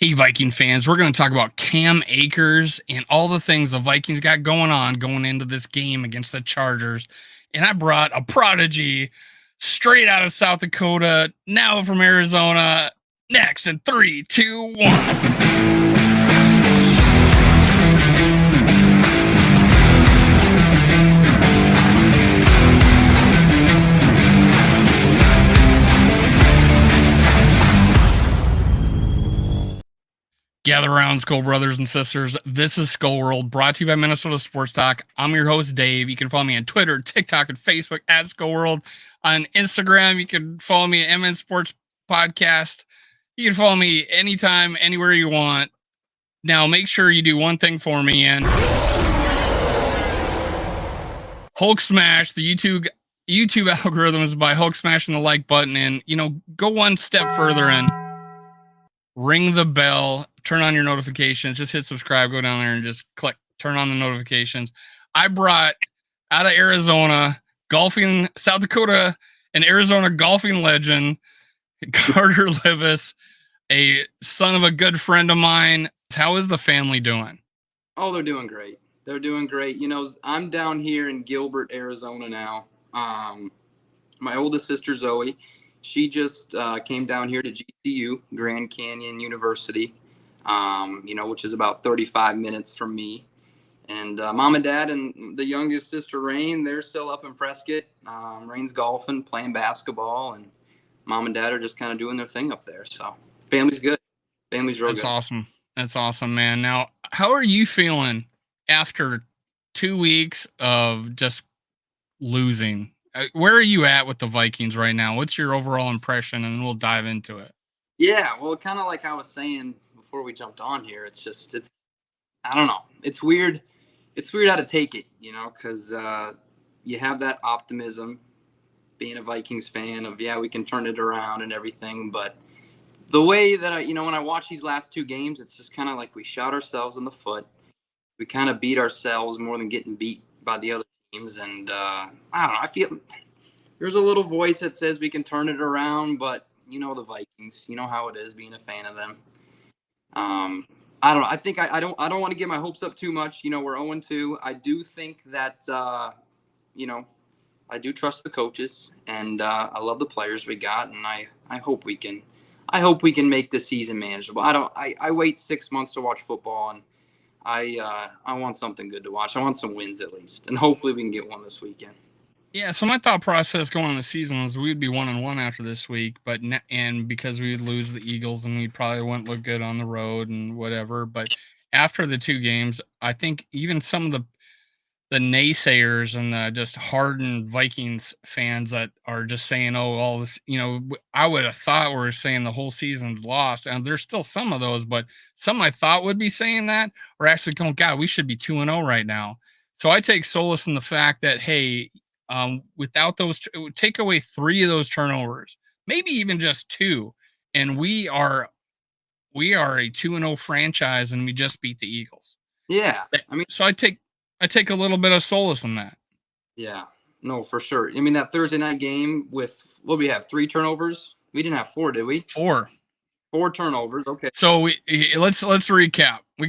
Hey, Viking fans, we're going to talk about Cam Akers and all the things the Vikings got going on going into this game against the Chargers. And I brought a prodigy straight out of South Dakota, now from Arizona. Next in 3, 2, 1. Gather around, Skull brothers and sisters. This is Skull World, brought to you by Minnesota Sports Talk. I'm your host, Dave. You can follow me on Twitter, TikTok, and Facebook at Skull World. On Instagram, you can follow me at MN Sports Podcast. You can follow me anytime, anywhere you want. Now, make sure you do one thing for me, and Hulk Smash, the YouTube algorithm is by Hulk smashing the like button, and go one step further and ring the bell, turn on your notifications, just hit subscribe, go down there and just click, turn on the notifications. I brought out of Arizona, golfing, South Dakota and Arizona golfing legend, Carter Livis, a son of a good friend of mine. How is the family doing? Oh, they're doing great. They're doing great. I'm down here in Gilbert, Arizona now. My oldest sister, Zoe, she just came down here to GCU, Grand Canyon University, which is about 35 minutes from me. And mom and dad and the youngest sister, Rain, they're still up in Prescott. Rain's golfing, playing basketball, and mom and dad are just kind of doing their thing up there. So family's good. Family's real good. That's awesome. That's awesome, man. Now, how are you feeling after 2 weeks of just losing? Where are you at with the Vikings right now? What's your overall impression? And then we'll dive into it. Yeah, well, kind of like I was saying before we jumped on here, it's I don't know. It's weird. It's weird how to take it, because you have that optimism being a Vikings fan of, yeah, we can turn it around and everything. But the way that when I watch these last two games, it's just kind of like we shot ourselves in the foot. We kind of beat ourselves more than getting beat by the other teams. And I don't know. I feel there's a little voice that says we can turn it around, but the Vikings, you know how it is being a fan of them. I don't know. I think I don't want to get my hopes up too much. We're 0-2. I do think that I do trust the coaches, and I love the players we got, and I hope we can make the season manageable. I wait 6 months to watch football, and I want something good to watch. I want some wins at least, and hopefully we can get one this weekend. Yeah, so my thought process going on the season was we'd be 1-1 after this week, and because we would lose the Eagles and we probably wouldn't look good on the road and whatever. But after the two games, I think even some of the naysayers and the just hardened Vikings fans that are just saying, "Oh, all this," I would have thought we're saying the whole season's lost, and there's still some of those, but some I thought would be saying that are actually going, "God, we should be 2-0 right now." So I take solace in the fact that, hey, without those, take away 3 of those turnovers, maybe even just 2, and we are a 2-0 franchise, and we just beat the Eagles. Yeah, So I take a little bit of solace in that. Yeah, no, for sure. That Thursday night game with what we have 3 turnovers. We didn't have 4, did we? 4 turnovers. Okay. So let's recap. We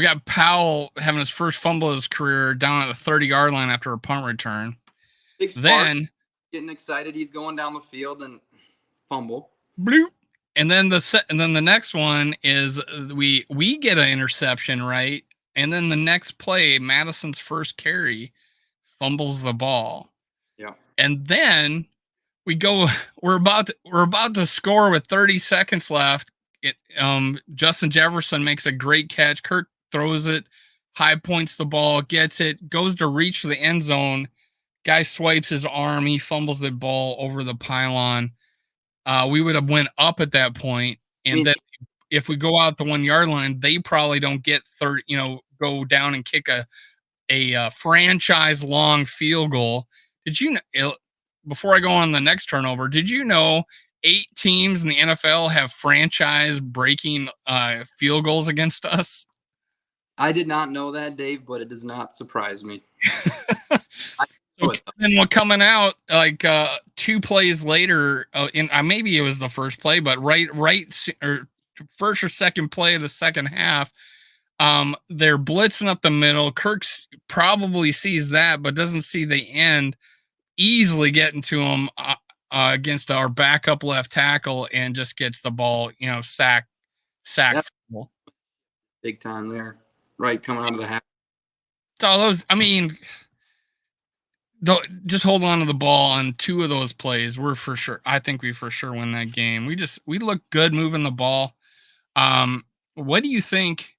got Powell having his first fumble of his career down at the 30-yard line after a punt return. Big Spark then getting excited, he's going down the field and fumble. Bloop. And then the next one is we get an interception, right? And then the next play, Madison's first carry, fumbles the ball. Yeah. And then we're about to score with 30 seconds left. Justin Jefferson makes a great catch. Kirk throws it, high points the ball, gets it, goes to reach for the end zone. Guy swipes his arm, he fumbles the ball over the pylon. We would have went up at that point, and then if we go out the 1-yard line, they probably don't get 30. Go down and kick a franchise long field goal. Did you know? Before I go on the next turnover, did you know 8 teams in the NFL have franchise breaking field goals against us? I did not know that, Dave, but it does not surprise me. And we're coming out like 2 plays later, maybe it was the first play, but right or first or second play of the second half. They're blitzing up the middle. Kirk's probably sees that, but doesn't see the end. Easily getting to him against our backup left tackle, and just gets the ball, sack That's full. big time there. Right, coming out of the half. So those, I mean, just hold on to the ball on two of those plays. We're for sure. I think we for sure win that game. We look good moving the ball. What do you think?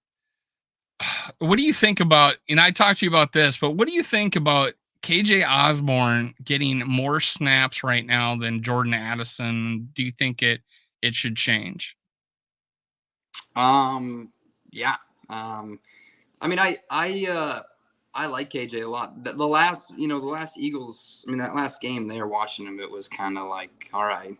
What do you think about? And I talked to you about this, but what do you think about KJ Osborne getting more snaps right now than Jordan Addison? Do you think it should change? Yeah. I mean, I like KJ a lot. The last, the last Eagles. I mean, that last game there, watching him, it was kind of like, all right,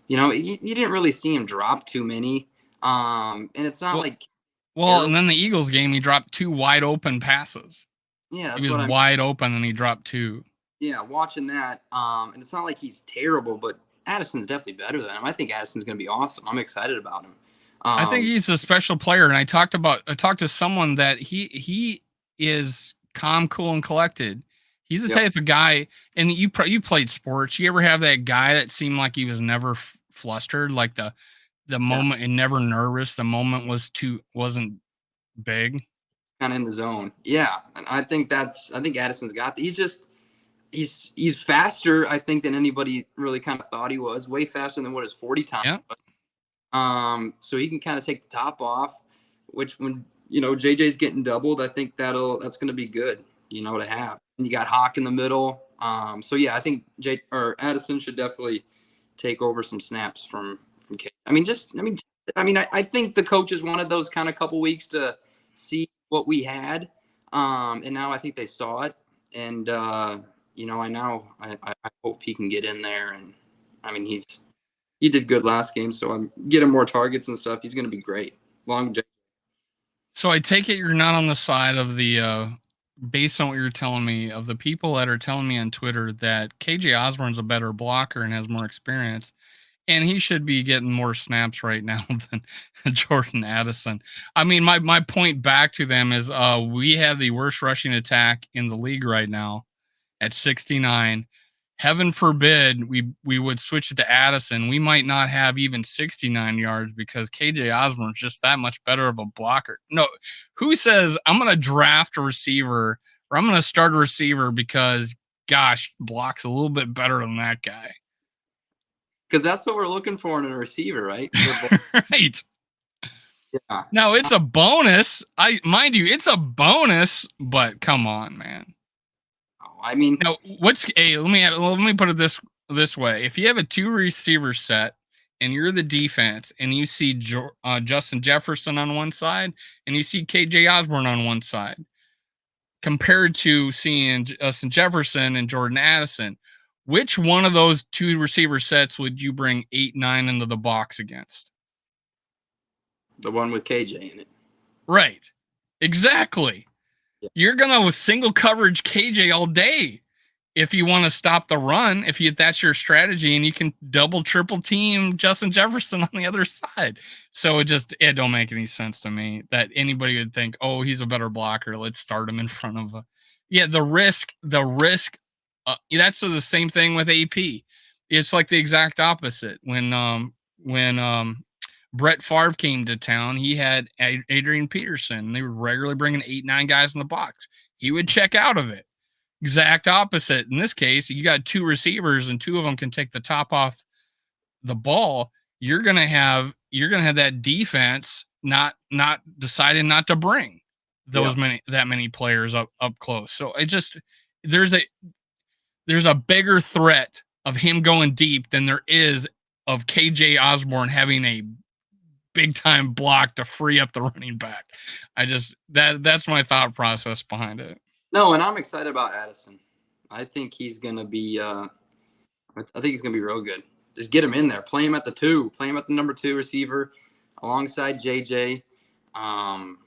you didn't really see him drop too many. And it's not Well, like well, terrible. and then the Eagles game, he dropped two wide open passes. Yeah, He that's was what I'm. wide open and he dropped two. Yeah, watching that. And it's not like he's terrible, but Addison's definitely better than him. I think Addison's going to be awesome. I'm excited about him. I think he's a special player, and I talked to someone that he is calm, cool, and collected. He's the Yep. type of guy, and you played sports. You ever have that guy that seemed like he was never flustered, like the Yeah. moment and never nervous. The moment wasn't big. Kind of in the zone. Yeah, and I think Addison's got. He's faster. I think than anybody really kind of thought he was. Way faster than what his 40 time Yeah. was. So he can kind of take the top off, which when JJ's getting doubled, I think that's going to be good, to have. And you got Hawk in the middle. So yeah, I think Addison should definitely take over some snaps from K. I think the coaches wanted those kind of couple weeks to see what we had, and now I think they saw it, and I hope he can get in there, and I mean he did good last game, so I'm get him more targets and stuff. He's going to be great. Long. So I take it you're not on the side of based on what you're telling me, of the people that are telling me on Twitter that KJ Osborne's a better blocker and has more experience, and he should be getting more snaps right now than Jordan Addison. I mean, my point back to them is we have the worst rushing attack in the league right now at 69. Heaven forbid we would switch it to Addison. We might not have even 69 yards because KJ Osborne's just that much better of a blocker. No, who says I'm going to draft a receiver or I'm going to start a receiver because, gosh, blocks a little bit better than that guy? Because that's what we're looking for in a receiver, right? Right. Yeah. Now it's a bonus. Mind you, it's a bonus, but come on, man. I mean, Now, let me put it this way: if you have a two receiver set and you're the defense, and you see Justin Jefferson on one side and you see KJ Osborne on one side, compared to seeing Justin Jefferson and Jordan Addison, which one of those two receiver sets would you bring 8-9 into the box against? the one with KJ in it. Right, exactly. Yeah. You're gonna with single coverage KJ all day if you want to stop the run, that's your strategy, and you can double triple team Justin Jefferson on the other side. So it don't make any sense to me that anybody would think, oh, he's a better blocker, let's start him in front of the risk. That's the same thing with AP. It's like the exact opposite. When Brett Favre came to town, he had Adrian Peterson. They were regularly bringing 8-9 guys in the box. He would check out of it. Exact opposite. In this case, you got two receivers and two of them can take the top off the ball. You're gonna have that defense not deciding not to bring that many players up close. So it just there's a bigger threat of him going deep than there is of KJ Osborne having a big time block to free up the running back. That's my thought process behind it. No, and I'm excited about Addison. I think he's gonna be. I think he's gonna be real good. Just get him in there. Play him at the 2. Play him at the number 2 receiver, alongside JJ. And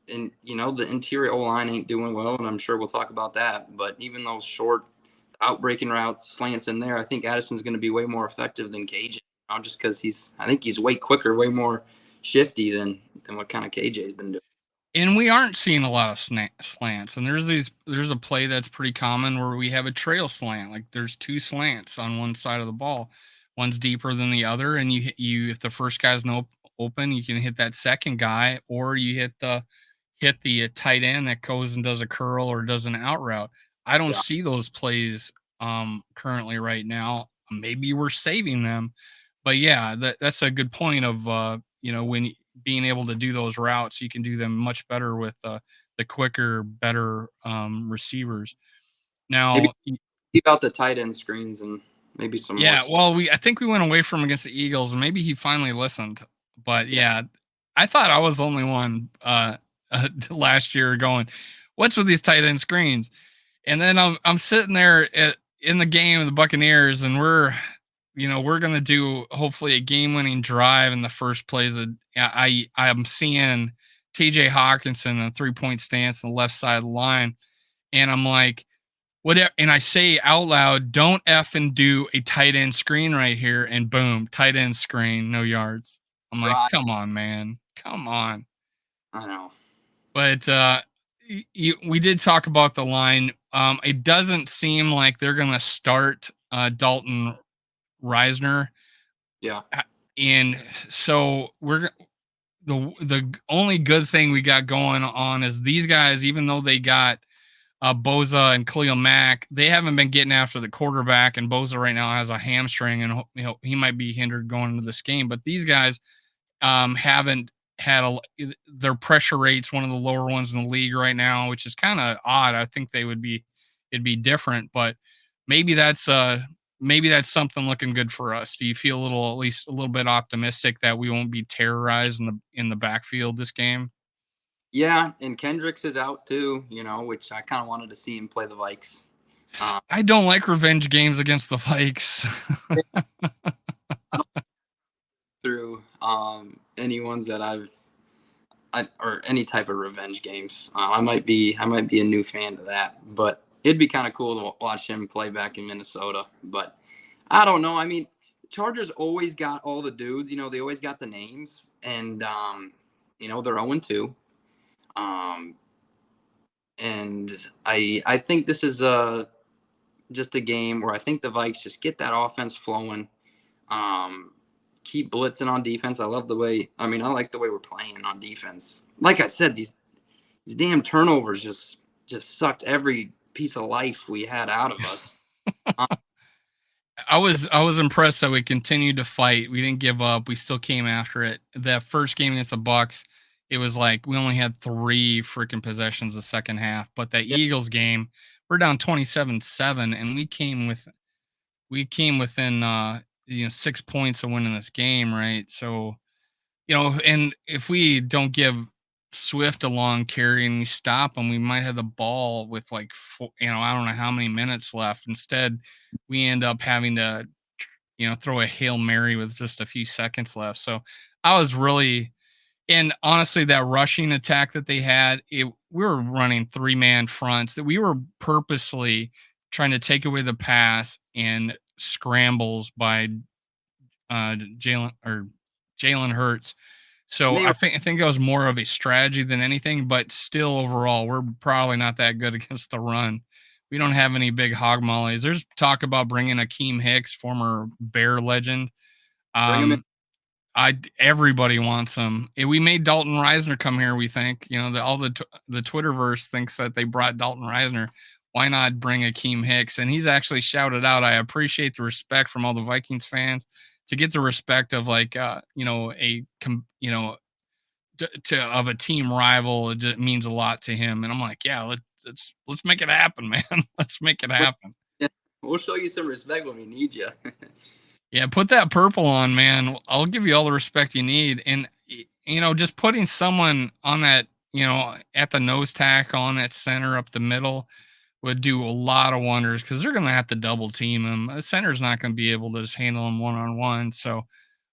the interior O line ain't doing well, and I'm sure we'll talk about that. But even those short, outbreaking routes, slants in there, I think Addison's gonna be way more effective than KJ. Just because I think he's way quicker, way more shifty than what kind of KJ's been doing. And we aren't seeing a lot of slants. And there's a play that's pretty common where we have a trail slant. Like there's two slants on one side of the ball. One's deeper than the other, and you if the first guy's no open, you can hit that second guy, or you hit the tight end that goes and does a curl or does an out route. I don't Yeah, see those plays currently right now. Maybe we're saving them, but yeah, that's a good point of when being able to do those routes, you can do them much better with the quicker, better receivers. maybe Now, keep out the tight end screens and maybe some more. yeah, well, I think we went away from against the Eagles, and maybe he finally listened. But Yeah, yeah, I thought I was the only one last year going, "What's with these tight end screens?" And then I'm sitting there in the game of the Buccaneers, and we're gonna do hopefully a game winning drive in the first plays. I'm seeing T.J. Hawkinson in a 3-point stance on the left side of the line, and I'm like, whatever, and I say out loud, "Don't effing do a tight end screen right here," and boom, tight end screen, no yards. I'm like, right. come on, man, come on. I know. But we did talk about the line. It doesn't seem like they're gonna start Dalton Reisner, Yeah, and so the only good thing we got going on is these guys, even though they got Boza and Khalil Mack, they haven't been getting after the quarterback, and Boza right now has a hamstring, and he might be hindered going into this game. But these guys haven't had their pressure rate's one of the lower ones in the league right now, which is kind of odd. I think it'd be different, but maybe that's uh maybe that's something looking good for us. Do you feel at least a little bit optimistic that we won't be terrorized in the backfield this game? yeah, and Kendricks is out too. Which I kind of wanted to see him play the Vikes. Um, I don't like revenge games against the Vikes. through any ones that or any type of revenge games. I might be a new fan to that, but it'd be kind of cool to watch him play back in Minnesota. But I don't know. I mean, Chargers always got all the dudes. They always got the names, and they're 0-2. Um, and I think this is just a game where I think the Vikes just get that offense flowing. Um, Keep blitzing on defense. I love the way. I mean, I like the way we're playing on defense. Like I said, these damn turnovers just sucked every piece of life we had out of us. Um, I was impressed that we continued to fight. We didn't give up. We still came after it. That first game against the Bucks, it was like we only had 3 freaking possessions the second half. But that yeah, Eagles game, we're down 27-7, and we came within 6 points of winning this game, right? So, and if we don't give Swift a long carry and we stop him, we might have the ball with like I don't know how many minutes left. Instead, we end up having to throw a Hail Mary with just a few seconds left. So I was really, and honestly, that rushing attack that they had, we were running 3-man fronts that we were purposely trying to take away the pass and scrambles by Jalen Hurts. and So they were I think that was more of a strategy than anything, but still overall, we're probably not that good against the run. We don't have any big hog mollies. There's talk about bringing Akeem Hicks, former Bear legend. bring them in, Um, everybody wants him. We made Dalton Reisner come here. We think all the Twitterverse thinks that they brought Dalton Reisner. Why not bring Akeem Hicks? And he's actually shouted out. I appreciate the respect from all the Vikings fans to get the respect of like of a team rival. It just means a lot to him. And I'm like, yeah, let's make it happen, man. Let's make it happen. yeah, we'll show you some respect when we need you. Yeah, put that purple on, man. I'll give you all the respect you need. And just putting someone on that, at the nose tackle on that center up the middle would do a lot of wonders because they're going to have to double team him. The center's not going to be able to just handle him one on one. So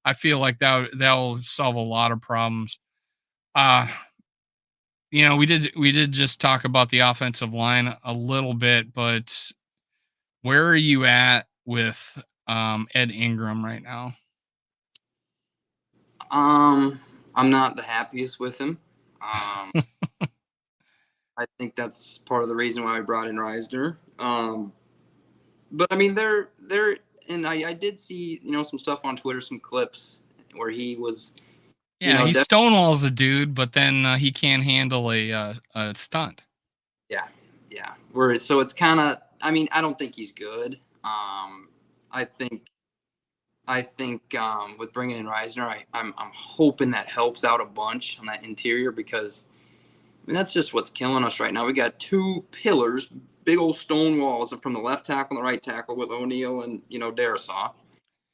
I feel like that'll solve a lot of problems. Uh, we did just talk about the offensive line a little bit, but where are you at with Ed Ingram right now? I'm not the happiest with him. I think that's part of the reason why we brought in Reisner. But I mean, they're and I did see some stuff on Twitter, some clips where he was Yeah, he def- stonewalls a dude, but then he can't handle a stunt. yeah, yeah. Where so it's kind of, I mean, I don't think he's good. I think with bringing in Reisner, I'm hoping that helps out a bunch on that interior, because I mean that's just what's killing us right now. We got two pillars, big old stone walls from the left tackle and the right tackle with O'Neal and Darisaw.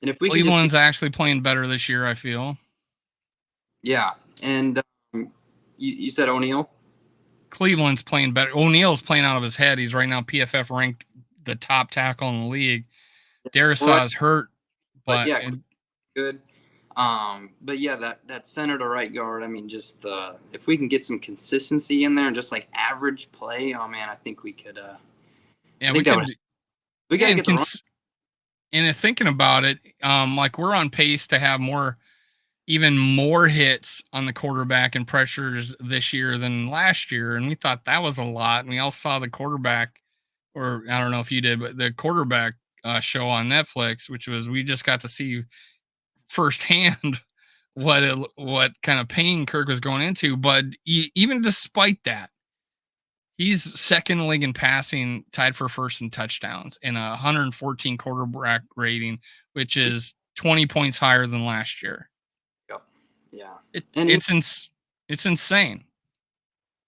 And if we can just get, Cleveland's actually playing better this year, I feel. yeah, and you said O'Neal. Cleveland's playing better. O'Neal's playing out of his head. He's right now PFF ranked the top tackle in the league. Well, Darisaw's hurt, but but yeah, good. But yeah, that center to right guard. I mean, just if we can get some consistency in there and just like average play, oh man, I think we could. I yeah, we think that would. could. We got to And get the run. thinking about it, like we're on pace to have even more hits on the quarterback and pressures this year than last year, and we thought that was a lot. And we all saw the quarterback, or I don't know if you did, but the quarterback show on Netflix, which was we just got to see firsthand what kind of pain Kirk was going into. But even despite that, he's second in the league in passing, tied for first in touchdowns, and a 114 quarterback rating, which is 20 points higher than last year. Yep. Yeah. It And it's insane.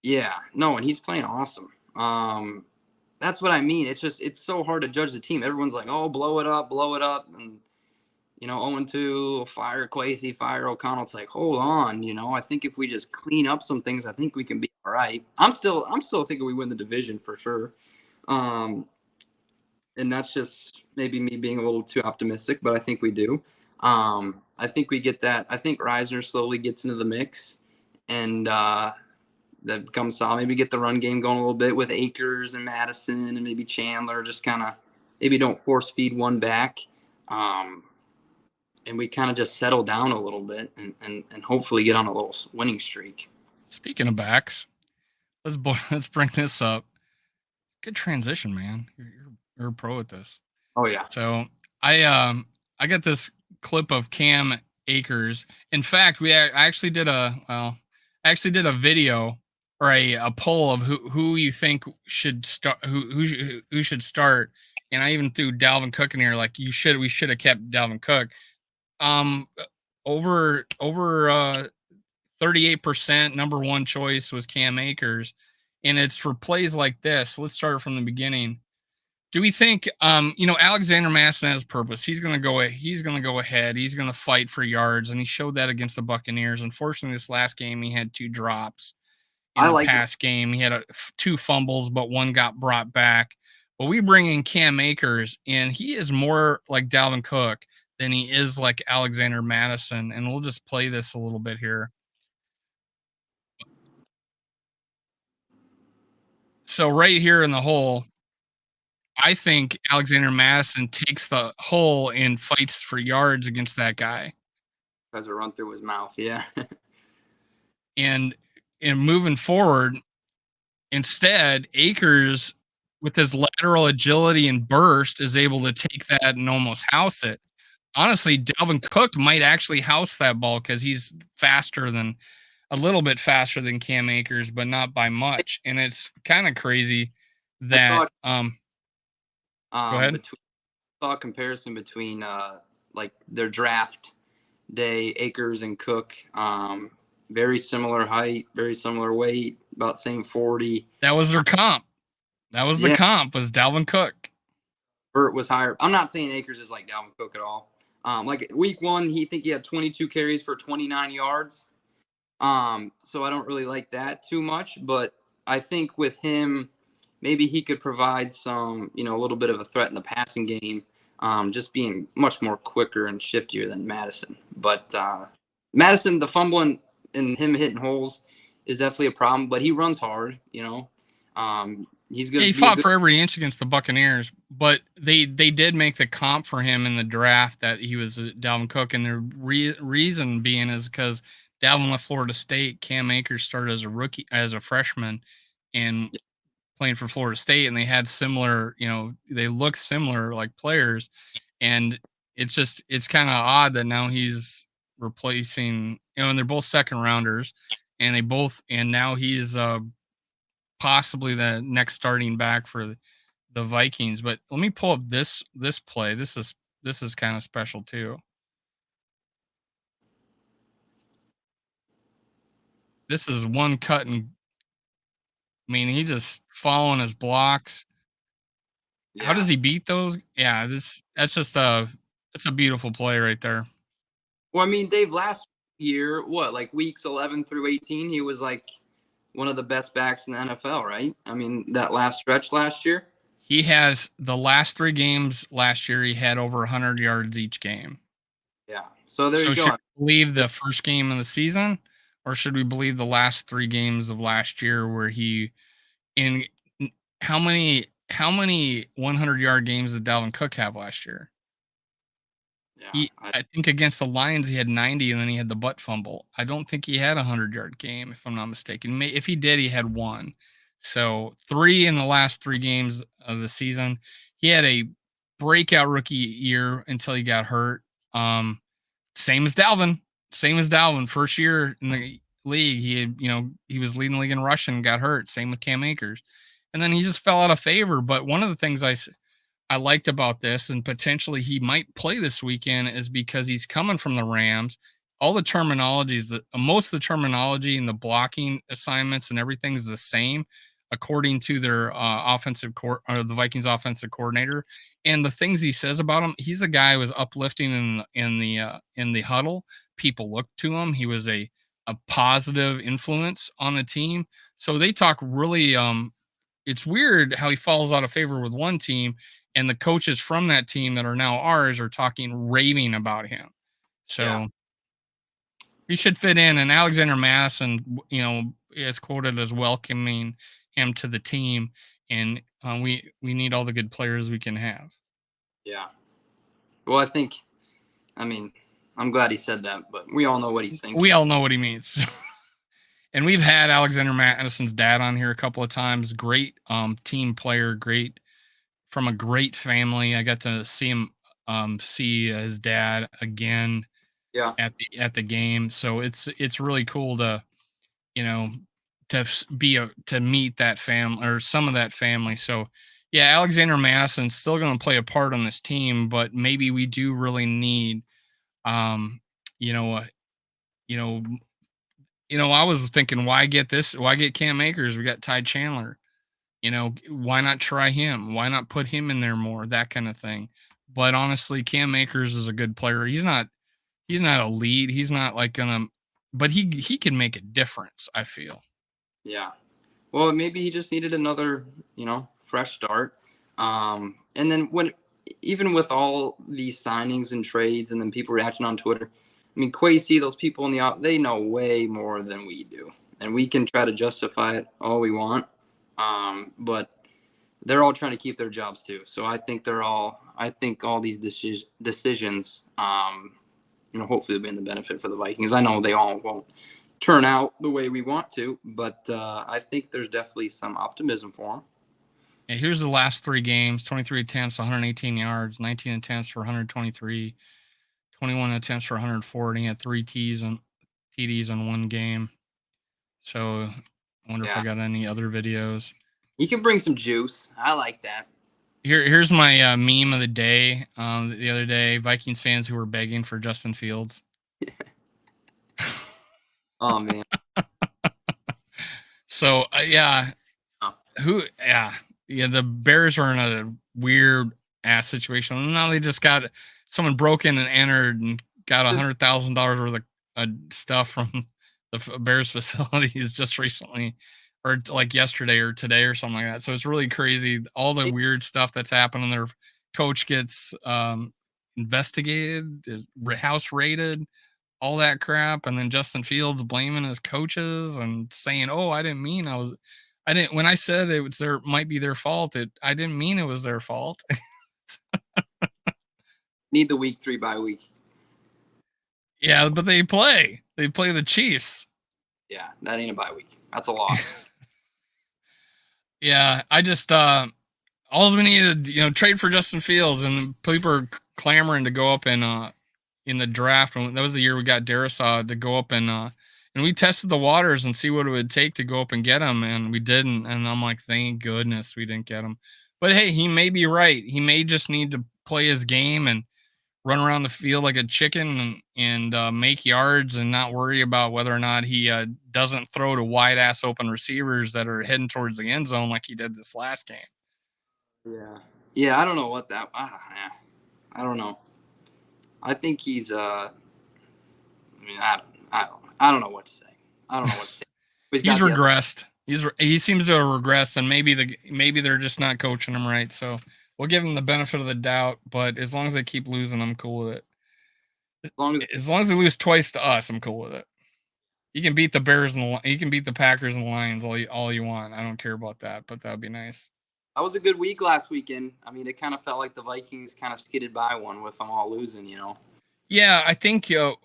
yeah, no, and he's playing awesome. That's what I mean. It's so hard to judge the team. Everyone's like, oh, blow it up, and 0-2, fire Quasey, fire O'Connell. It's like, hold on, I think if we just clean up some things, I think we can be all right. I'm still thinking we win the division for sure. And that's just maybe me being a little too optimistic, but I think we do. I think we get that. I think Reisner slowly gets into the mix, and that becomes solid. Maybe get the run game going a little bit with Akers and Madison and maybe Chandler. Just kind of maybe don't force feed one back. And we kind of just settle down a little bit and hopefully get on a little winning streak. Speaking of backs, let's bring this up. Good transition, man. You're a pro at this. Oh yeah. So I got this clip of Cam Akers. In fact, I actually did a video or a poll of who you think should start, who should start, and I even threw Dalvin Cook in here. Like we should have kept Dalvin Cook. Um, over 38% number one choice was Cam Akers, and it's for plays like this. Let's start from the beginning. Do we think Alexander Masson has purpose? He's gonna go ahead, he's gonna fight for yards, and he showed that against the Buccaneers. Unfortunately, this last game he had 2 drops in I the like pass game. He had 2 fumbles, but one got brought back. But we bring in Cam Akers, and he is more like Dalvin Cook than he is like Alexander Madison. And we'll just play this a little bit here. So right here in the hole, I think Alexander Madison takes the hole and fights for yards against that guy. has a run through his mouth. Yeah. And moving forward, instead, Akers, with his lateral agility and burst, is able to take that and almost house it. Honestly, Dalvin Cook might actually house that ball because he's a little bit faster than Cam Akers, but not by much. And it's kind of crazy I that thought go ahead. saw a comparison between like their draft day, Akers and Cook. Very similar height, very similar weight, about same 40. That was their comp. That was the comp, was Dalvin Cook. Burt was higher. I'm not saying Akers is like Dalvin Cook at all. Like week 1, he had 22 carries for 29 yards. So I don't really like that too much, but I think with him, maybe he could provide some, a little bit of a threat in the passing game, just being much more quicker and shiftier than Madison. But Madison, the fumbling and him hitting holes is definitely a problem, but he runs hard, He's good. Yeah, he fought for every inch against the Buccaneers, but they did make the comp for him in the draft that he was Dalvin Cook, and the reason being is because Dalvin left Florida State. Cam Akers started as a rookie, as a freshman, and playing for Florida State, and they had similar, they look similar like players, and it's kind of odd that now he's replacing, and they're both second rounders, and now he's possibly the next starting back for the Vikings. But let me pull up this play. This is kind of special too. This is one cut, and I mean, he just following his blocks. How Yeah. does he beat those? Yeah, that's a beautiful play right there. Well, I mean, Dave, last year, what, like weeks 11 through 18, he was like one of the best backs in the NFL, right? I mean, that last stretch last year. He has the last 3 games last year, he had over 100 yards each game. Yeah. So there you So should go. we believe the first game of the season, or should we believe the last 3 games of last year where he in how many 100-yard games did Dalvin Cook have last year? Yeah. I think against the Lions, he had 90, and then he had the butt fumble. I don't think he had a 100-yard game, if I'm not mistaken. If he did, he had 1. So, 3 in the last 3 games of the season. He had a breakout rookie year until he got hurt. Um, same as Dalvin. Same as Dalvin. First year in the league, he was leading the league in rushing, got hurt. Same with Cam Akers. And then he just fell out of favor. But one of the things I liked about this, and potentially he might play this weekend, is because he's coming from the Rams. All the terminologies that most of the terminology and the blocking assignments and everything is the same, according to their offensive court or the Vikings offensive coordinator. And the things he says about him, he's a guy who was uplifting in the huddle. People looked to him. He was a positive influence on the team. So they talk really. It's weird how he falls out of favor with one team, and the coaches from that team that are now ours are talking raving about him. Yeah. So he should fit in. And Alexander Madison, is quoted as welcoming him to the team. And we need all the good players we can have. Yeah. Well, I mean, I'm glad he said that, but we all know what he's We thinking. all know what he means. And we've had Alexander Madison's dad on here a couple of times. Great team player, great from a great family. I got to see him see his dad again Yeah. at the game. So it's really cool to, you know, to meet that family or some of that family. So yeah, Alexander Madison's still going to play a part on this team, but maybe we do really need um you know uh, you know I was thinking, why get Cam Akers? We got Ty Chandler. Why not try him? Why not put him in there more? That kind of thing. But honestly, Cam Akers is a good player. He's not elite. He's not like gonna, but he can make a difference, I feel. Yeah. Well, maybe he just needed another, fresh start. And then even with all these signings and trades, and then people reacting on Twitter, I mean, Quasi, those people in the they know way more than we do, and we can try to justify it all we want. But they're all trying to keep their jobs too. So I think all these decisions, hopefully will be in the benefit for the Vikings. I know they all won't turn out the way we want to, but I think there's definitely some optimism for them. Yeah, here's the last 3 games: 23 attempts, 118 yards; 19 attempts for 123; 21 attempts for 104. And he had 3 TDs in one game. So I wonder if I Yeah, got any other videos. you can bring some juice. I like that. Here's my meme of the day. The other day, Vikings fans who were begging for Justin Fields. Oh man. So yeah, Oh, yeah, the Bears are in a weird ass situation. And now they just got someone broke in and entered and got just $100,000 worth of stuff from the Bears facilities just recently, or like yesterday or today or something like that. So it's really crazy. All the weird stuff that's happening. Their coach gets investigated, is house raided, all that crap, and then Justin Fields blaming his coaches and saying, "Oh, I didn't when I said it was their might be their fault. I didn't mean it was their fault." need the week 3 bye week. Yeah, but they play. They play the Chiefs. Yeah, that ain't a bye week. That's a loss. Yeah, I just all we needed, trade for Justin Fields, and people are clamoring to go up in the draft. And that was the year we got Darrisaw to go up and we tested the waters and see what it would take to go up and get him, and we didn't. And I'm like, thank goodness we didn't get him. But hey, he may be right. He may just need to play his game and run around the field like a chicken and make yards and not worry about whether or not he doesn't throw to wide ass open receivers that are heading towards the end zone like he did this last game. Yeah. Yeah, I don't know what that. Yeah, I don't know. I think he's. I mean, I don't know what to say. I don't know what to say. He's He's got the other. regressed. He seems to have regressed, and maybe they're just not coaching him right. So we'll give him the benefit of the doubt. But as long as they keep losing, I'm cool with it. As long as As long as they lose twice to us, I'm cool with it. You can beat the Bears and you can beat the Packers and the Lions all you want. I don't care about that, but that would be nice. that was a good week last weekend. I mean, it kind of felt like the Vikings kind of skidded by one with them all losing. Yeah, I think to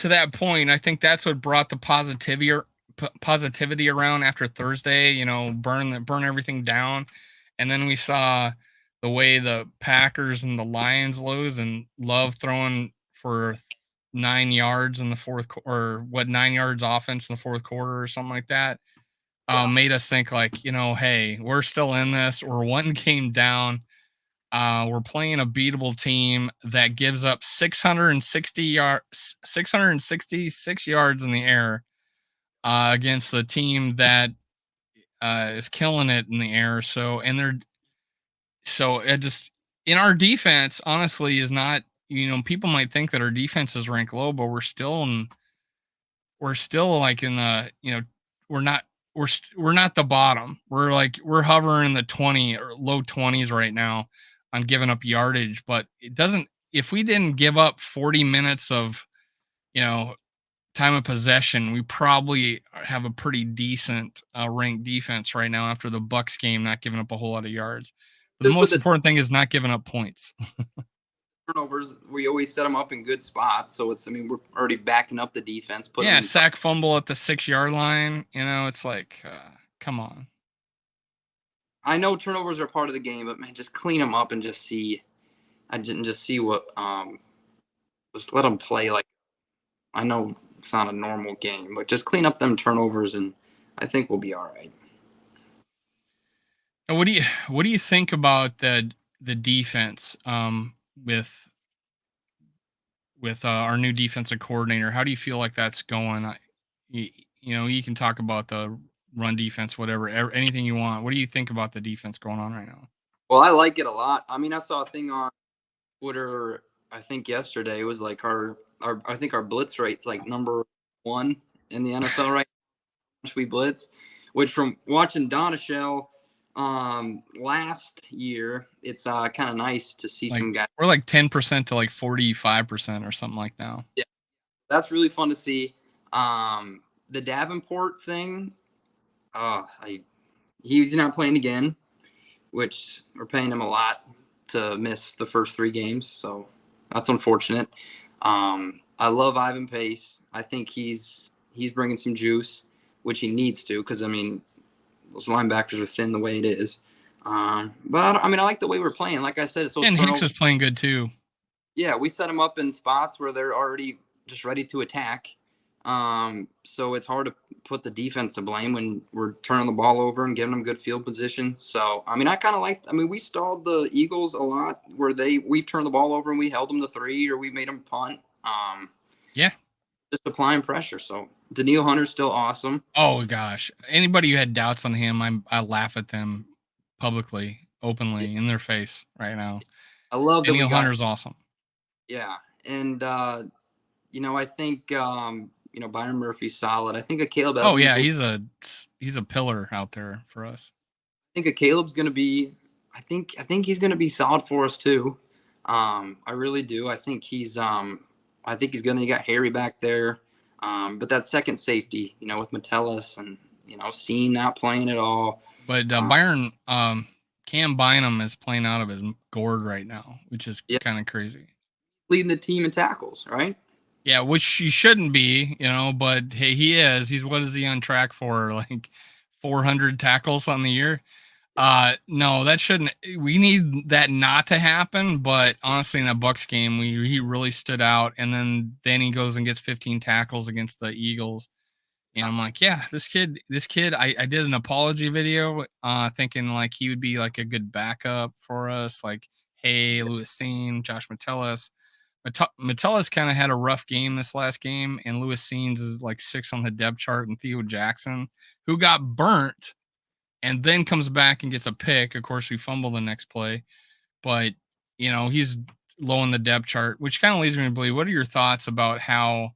that point, I think that's what brought the positivity around after Thursday. Burn everything down, and then we saw the way the Packers and the Lions lose, and Love throwing for 9 yards in the fourth, or what 9 yards offense in the fourth quarter or something like that. Yeah. Made us think like, hey, we're still in this. We're one game down. We're playing a beatable team that gives up 666 yards in the air against the team that is killing it in the air. So it just in our defense, honestly, is not. People might think that our defense is ranked low, but we're still like in the we're not we're not the bottom. We're hovering in the 20 or low 20s right now on giving up yardage, but it doesn't if we didn't give up 40 minutes of you know time of possession, we probably have a pretty decent ranked defense right now after the Bucks game, not giving up a whole lot of yards. But the Just with most the important thing is not giving up points. turnovers, we always set them up in good spots. So I mean, we're already backing up the defense, putting Yeah, them in tough. sack fumble at the 6 yard line. It's like, come on. I know turnovers are part of the game, but man, just clean them up and just see. I didn't just see what. Just let them play like. I know it's not a normal game, but just clean up them turnovers, and I think we'll be all right. And what do you think about the defense with our new defensive coordinator? How do you feel like that's going? You, you can talk about the run defense, whatever, anything you want. What do you think about the defense going on right now? Well, I like it a lot. I mean, I saw a thing on Twitter. I think yesterday it was like our I think our blitz rate's like number one in the NFL right now. We blitz, which from watching Donashell last year, it's kind of nice to see Like some guys. we're like 10% to like 45% or something like now. Yeah, that's really fun to see. The Davenport thing, he's not playing again, which we're paying him a lot to miss the first 3 games. So that's unfortunate. I love Ivan Pace. I think he's bringing some juice, which he needs to, because I mean those linebackers are thin the way it is. But I mean I like the way we're playing. Like I said, it's so And Hicks turnover. is playing good too. Yeah, we set them up in spots where they're already just ready to attack. So it's hard to put the defense to blame when we're turning the ball over and giving them good field position. So I mean, I kind of like. I mean, we stalled the Eagles a lot where we turned the ball over and we held them to 3 or we made them punt. Yeah. Just applying pressure. So Daniil Hunter's still awesome. Oh gosh, anybody who had doubts on him, I laugh at them publicly, Yeah, openly in their face right now. I love that we Daniel got. Hunter's awesome. Yeah, and I think Byron Murphy's solid. I think a Caleb Oh Evans yeah, will. he's a pillar out there for us. Think a Caleb's going to be. I think he's going to be solid for us too. I really do. I think he's. I think he's going to get Harry back there. But that second safety, with Metellus and Seen not playing at all. But Byron, Cam Bynum is playing out of his gourd right now, which is Yeah, kind of crazy. leading the team in tackles, right? Yeah, which he shouldn't be, but hey, he is. What is he on track for? Like 400 tackles on the year? No, that shouldn't. We need that not to happen. But honestly, in that Bucks game, he really stood out. And then he goes and gets 15 tackles against the Eagles. And I'm like, yeah, this kid. I did an apology video, thinking like he would be like a good backup for us. Like, hey, Lewis Seen, Josh Metellus. Metellus kind of had a rough game this last game, and Lewis Scenes is like 6 on the depth chart, and Theo Jackson, who got burnt and then comes back and gets a pick. Of course, we fumble the next play, but he's low on the depth chart, which kind of leads me to believe. What are your thoughts about how?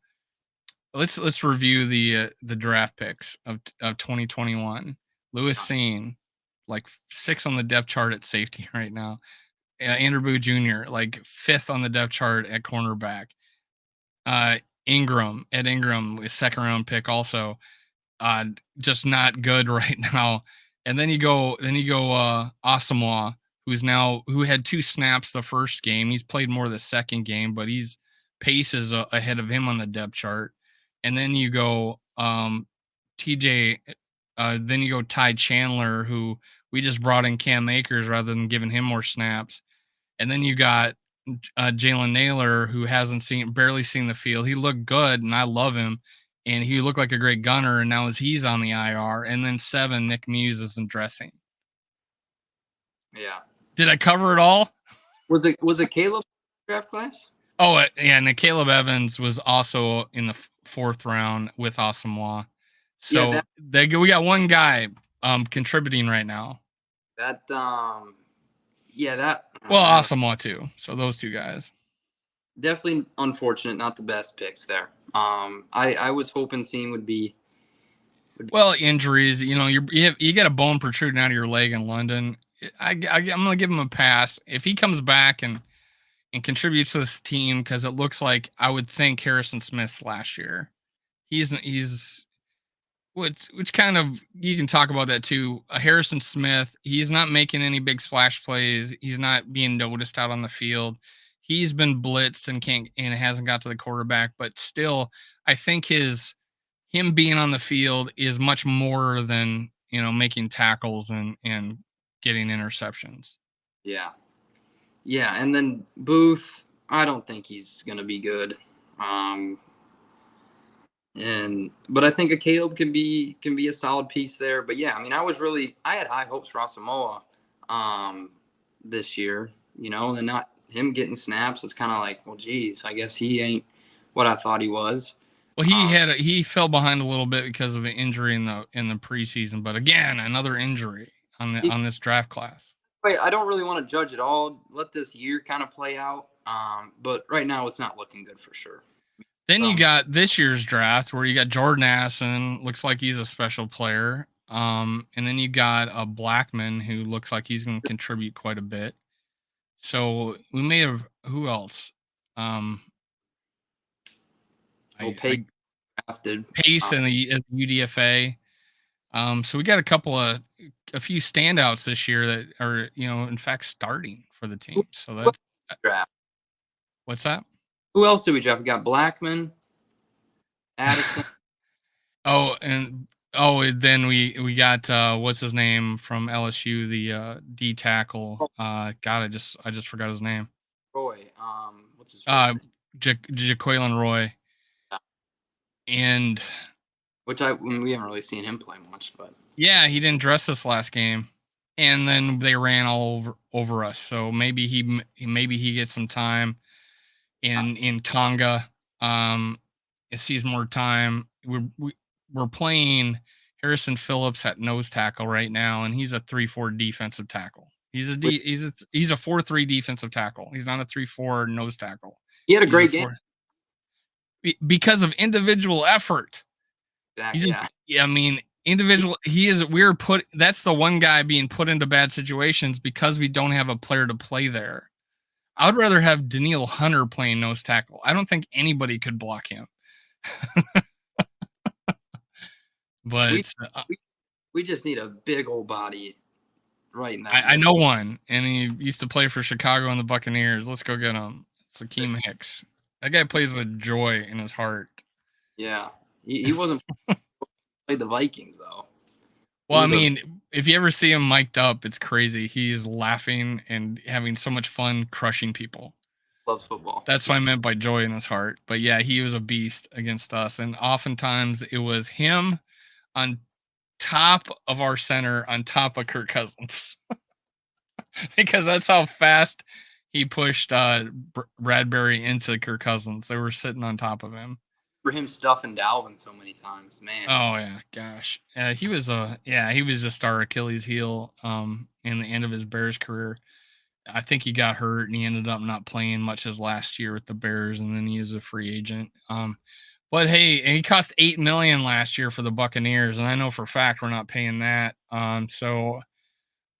Let's review the draft picks of 2021. Lewis Seen, like 6 on the depth chart at safety right now. Andrew Boo Jr., like 5th on the depth chart at cornerback. Ingram, Ed Ingram, a 2nd-round pick, also just not good right now. And then you go Asamoah, who had 2 snaps the first game. He's played more the second game, but he's paces ahead of him on the depth chart. And then you go TJ. Then you go Ty Chandler, who we just brought in Cam Akers rather than giving him more snaps. And then you got Jalen Naylor, who hasn't barely seen the field. He looked good, and I love him, and he looked like a great gunner. And now he's on the IR. And then 7, Nick Muse isn't dressing. Yeah. Did I cover it all? Was it Caleb draft class? Oh yeah, and Caleb Evans was also in the 4th round with Asamoah. So we got one guy contributing right now. That Asamoah too. So those 2 guys. Definitely unfortunate, not the best picks there. I was hoping Scene would be. Well, injuries. You get a bone protruding out of your leg in London. I'm gonna give him a pass if he comes back and contributes to this team, because it looks like I would think Harrison Smith's last year. He's which kind of, you can talk about that too. Harrison Smith, he's not making any big splash plays. He's not being noticed out on the field. He's been blitzed and hasn't got to the quarterback, but still, I think him being on the field is much more than making tackles and getting interceptions. Yeah, and then Booth, I don't think he's gonna be good. But I think a Caleb can be a solid piece there. But yeah, I mean, I had high hopes for Asamoah this year, and not him getting snaps. It's kind of like, well, geez, I guess he ain't what I thought he was. Well, he fell behind a little bit because of an injury in the preseason, but again, another injury on this draft class. Wait, I don't really want to judge it all. Let this year kind of play out. But right now, it's not looking good for sure. Then you got this year's draft where you got Jordan Assen, looks like he's a special player. And then you got a Blackman who looks like he's going to contribute quite a bit. So we may have, who else? Pace drafted. Pace in the UDFA. So we got a few standouts this year that are, in fact, starting for the team. So that's draft. What's that? Who else did we draft? We got Blackman, Addison. Then we got what's his name from LSU, the D tackle. God, I just forgot his name. Roy. What's his first name? Jaquelin Roy. Yeah. And we haven't really seen him play much, but yeah, he didn't dress this last game, and then they ran all over us. So maybe he gets some time in Tonga. It sees more time. We're playing Harrison Phillips at nose tackle right now, and he's a 3-4 defensive tackle. He's a 4-3 defensive tackle. He's not a 3-4 nose tackle. He had a great game because of individual effort. I mean, individual. That's the one guy being put into bad situations because we don't have a player to play there. I would rather have Daniil Hunter playing nose tackle. I don't think anybody could block him. But we just need a big old body right now. I know one, and he used to play for Chicago and the Buccaneers. Let's go get him. It's Akeem Hicks. That guy plays with joy in his heart. Yeah, he wasn't played the Vikings though. He Well, I was a mean, if you ever see him mic'd up, it's crazy. He's laughing and having so much fun crushing people. loves football. That's what I meant by joy in his heart. But yeah, he was a beast against us. And oftentimes it was him on top of our center, on top of Kirk Cousins, because that's how fast he pushed Bradbury into Kirk Cousins. They were sitting on top of him. For him stuffing Dalvin so many times, man. Oh yeah, gosh, he was just our Achilles heel in the end of his Bears career. I think he got hurt and he ended up not playing much his last year with the Bears, and then he was a free agent. But hey, and he cost $8 million last year for the Buccaneers, and I know for a fact we're not paying that. So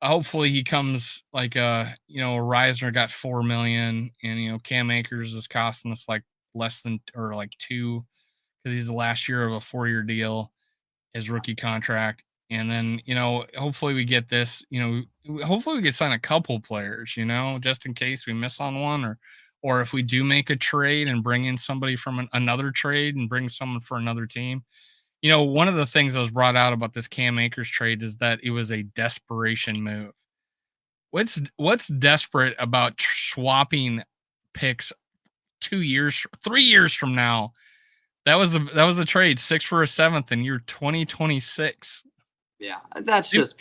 hopefully he comes like Reisner got $4 million, and Cam Akers is costing us like less than or like two because he's the last year of a 4-year deal, his rookie contract. And then, hopefully we get this, hopefully we get sign a couple players, just in case we miss on one, or if we do make a trade and bring in somebody from another trade and bring someone for another team. One of the things that was brought out about this Cam Akers trade is that it was a desperation move. What's desperate about swapping picks 2 years, 3 years from now? That was the trade, 6 for a 7th in year 2026. Yeah, that's Dude, just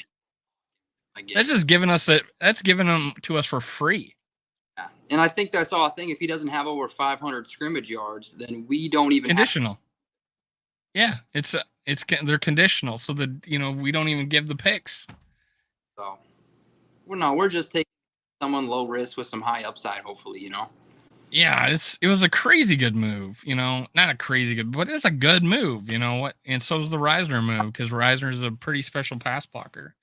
again. that's just giving us it. That's giving them to us for free. Yeah. And I think I saw a thing. If he doesn't have over 500 scrimmage yards, then we don't even Conditional. Yeah, they're conditional, so that we don't even give the picks. So, we're just taking someone low risk with some high upside. Hopefully. Yeah, it was a crazy good move. Not a crazy good, but it's a good move. You know what? And so is the Reisner move, because Reisner is a pretty special pass blocker.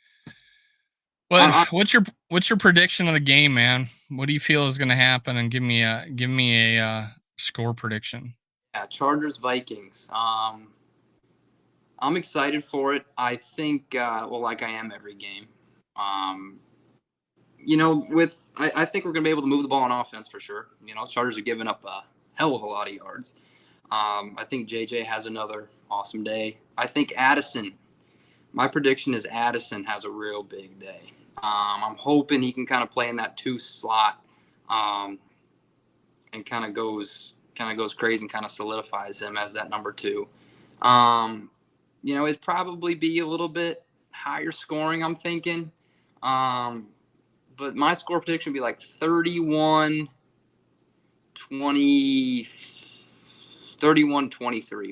But what's your prediction of the game, man? What do you feel is going to happen? And give me a score prediction. Yeah, Chargers Vikings. I'm excited for it. I think, like I am every game. I think we're going to be able to move the ball on offense for sure. Chargers are giving up a hell of a lot of yards. I think JJ has another awesome day. I think Addison. My prediction is Addison has a real big day. I'm hoping he can kind of play in that 2 slot, and kind of goes crazy and kind of solidifies him as that number 2. It'd probably be a little bit higher scoring, I'm thinking. But my score prediction would be like 31-23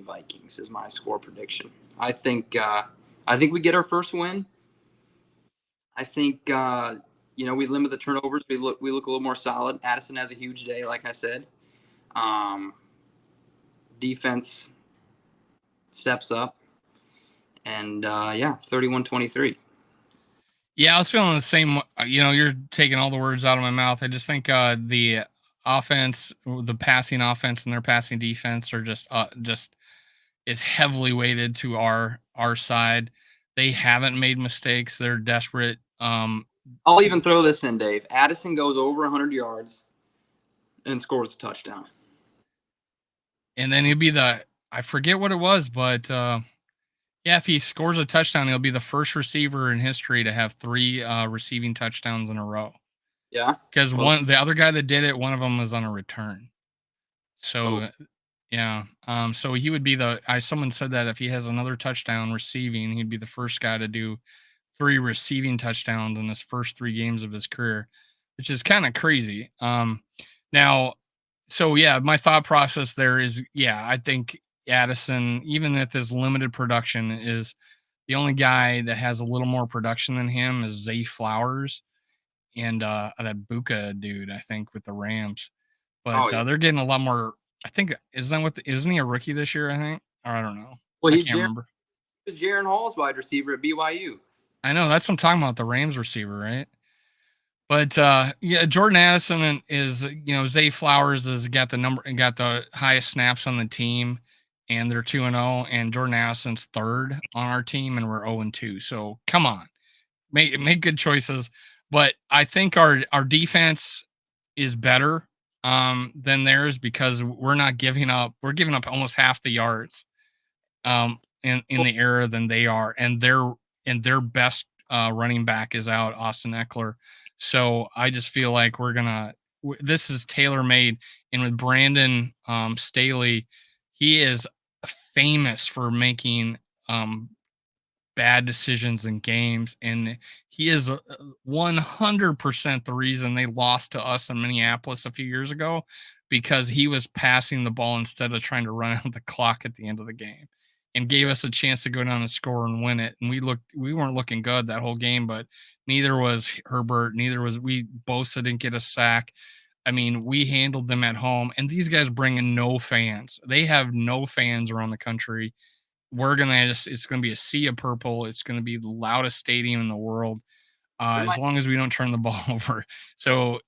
Vikings is my score prediction. I think we get our first win. I think we limit the turnovers. We look a little more solid. Addison has a huge day, like I said. Defense steps up, and 31-23. Yeah, I was feeling the same. You're taking all the words out of my mouth. I just think the offense, the passing offense, and their passing defense are just is heavily weighted to our side. They haven't made mistakes. They're desperate. I'll even throw this in, Dave. Addison goes over 100 yards and scores a touchdown. And then he'll be I forget what it was, but if he scores a touchdown, he'll be the first receiver in history to have 3 receiving touchdowns in a row. Yeah. Because the other guy that did it, one of them was on a return. So, yeah. So he would be someone said that if he has another touchdown receiving, he'd be the first guy to do 3 receiving touchdowns in his first 3 games of his career, which is kind of crazy. Now, so yeah, my thought process there is, I think Addison, even with his limited production, is the only guy that has a little more production than him is Zay Flowers and that Buka dude, I think, with the Rams. But they're getting a lot more. I think isn't he a rookie this year? I think, or I don't know. Well, I can't remember. He's Jaron Hall's wide receiver at BYU. I know, that's what I'm talking about, the Rams receiver, right? But Jordan Addison is, Zay Flowers has got the highest snaps on the team, and they're 2-0, and Jordan Addison's 3rd on our team, and we're 0-2. So come on, make good choices. But I think our defense is better. than theirs because we're not giving up. We're giving up almost half the yards in Well, the era than they are, and their best running back is out, Austin Eckler. So I just feel like this is tailor made, and with Brandon Staley, he is famous for making bad decisions in games, and he is 100% the reason they lost to us in Minneapolis a few years ago because he was passing the ball instead of trying to run out the clock at the end of the game and gave us a chance to go down and score and win it. And we weren't looking good that whole game, but neither was Herbert, neither was we. Bosa didn't get a sack. I mean, we handled them at home, and these guys bring in no fans. They have no fans around the country. It's gonna be a sea of purple. It's gonna be the loudest stadium in the world, there as might, long as we don't turn the ball over. So,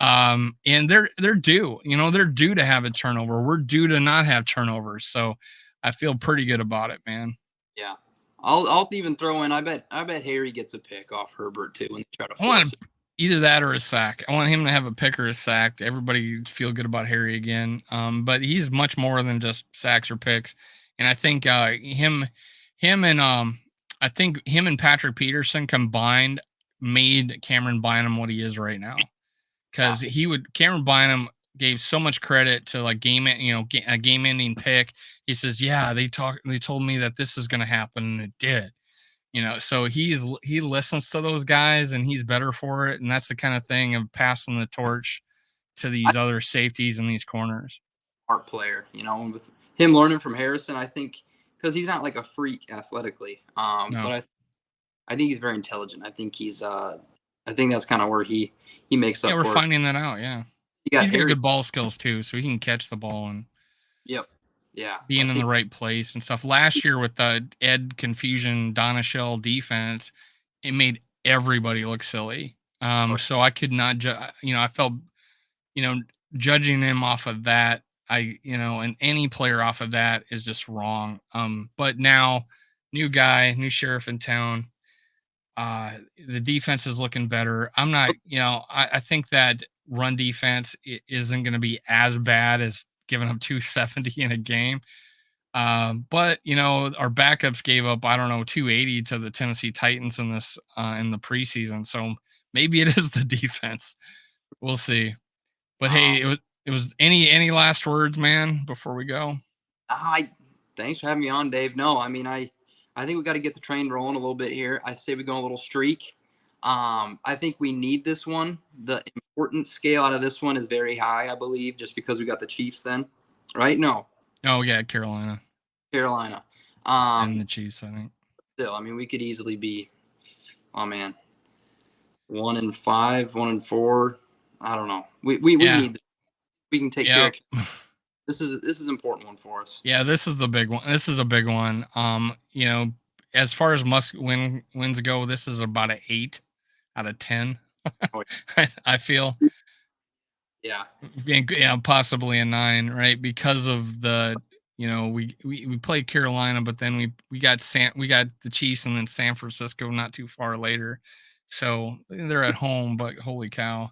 and they're due. They're due to have a turnover. We're due to not have turnovers. So, I feel pretty good about it, man. yeah. I'll even throw in. I bet Harry gets a pick off Herbert too when they try to I force want it. either that or a sack. I want him to have a pick or a sack. Everybody feel good about Harry again. But he's much more than just sacks or picks. And I think him and I think him and Patrick Peterson combined made Cameron Bynum what he is right now. Yeah, Because Cameron Bynum gave so much credit to like a game ending pick. He says, "Yeah, they told me that this is going to happen, and it did." So he listens to those guys and he's better for it, and that's the kind of thing of passing the torch to I these other safeties in these corners. smart player. With him learning from Harrison, I think because he's not like a freak athletically, No. but I think he's very intelligent. I think that's kind of where he makes Yeah, up we're for it. finding that out. Yeah, You got he's got Harry. good ball skills too, so he can catch the ball and Yep. Yeah, I being in the think. right place and stuff. Last year with the Ed Confusion Donashell defense, it made everybody look silly. Oh, So I could not I felt, you know, judging him off of that, and any player off of that is just wrong. But now, new guy, new sheriff in town. The defense is looking better. I'm not, I think that run defense isn't going to be as bad as giving up 270 in a game. But our backups gave up, I don't know, 280 to the Tennessee Titans in the preseason. So maybe it is the defense. We'll see. But um, hey, it was any last words, man, before we go? I thanks for having me on, Dave. No, I mean I think we got to get the train rolling a little bit here. I say we go a little streak. I think we need this one. The importance scale out of this one is very high, I believe, just because we got the Chiefs then, right? No, Oh yeah, Carolina Carolina. and the Chiefs, I think. Still, I mean, we could easily be, oh man, 1-5, 1-4. I don't know. We Yeah, need this. We can take care yeah. of. This is an important one for us. Yeah, this is the big one. This is a big one. As far as wins go, this is about an 8 out of 10. Oh, I feel, yeah. and yeah, possibly a 9, right? Because of we played Carolina, but then we got the Chiefs and then San Francisco not too far later. So they're at home, but holy cow.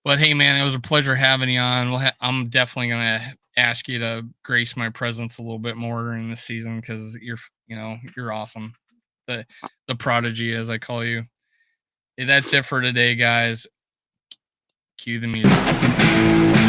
But hey, man, it was a pleasure having you on. I'm definitely gonna ask you to grace my presence a little bit more during this season because you're awesome. The prodigy, as I call you. Hey, that's it for today, guys. Cue the music.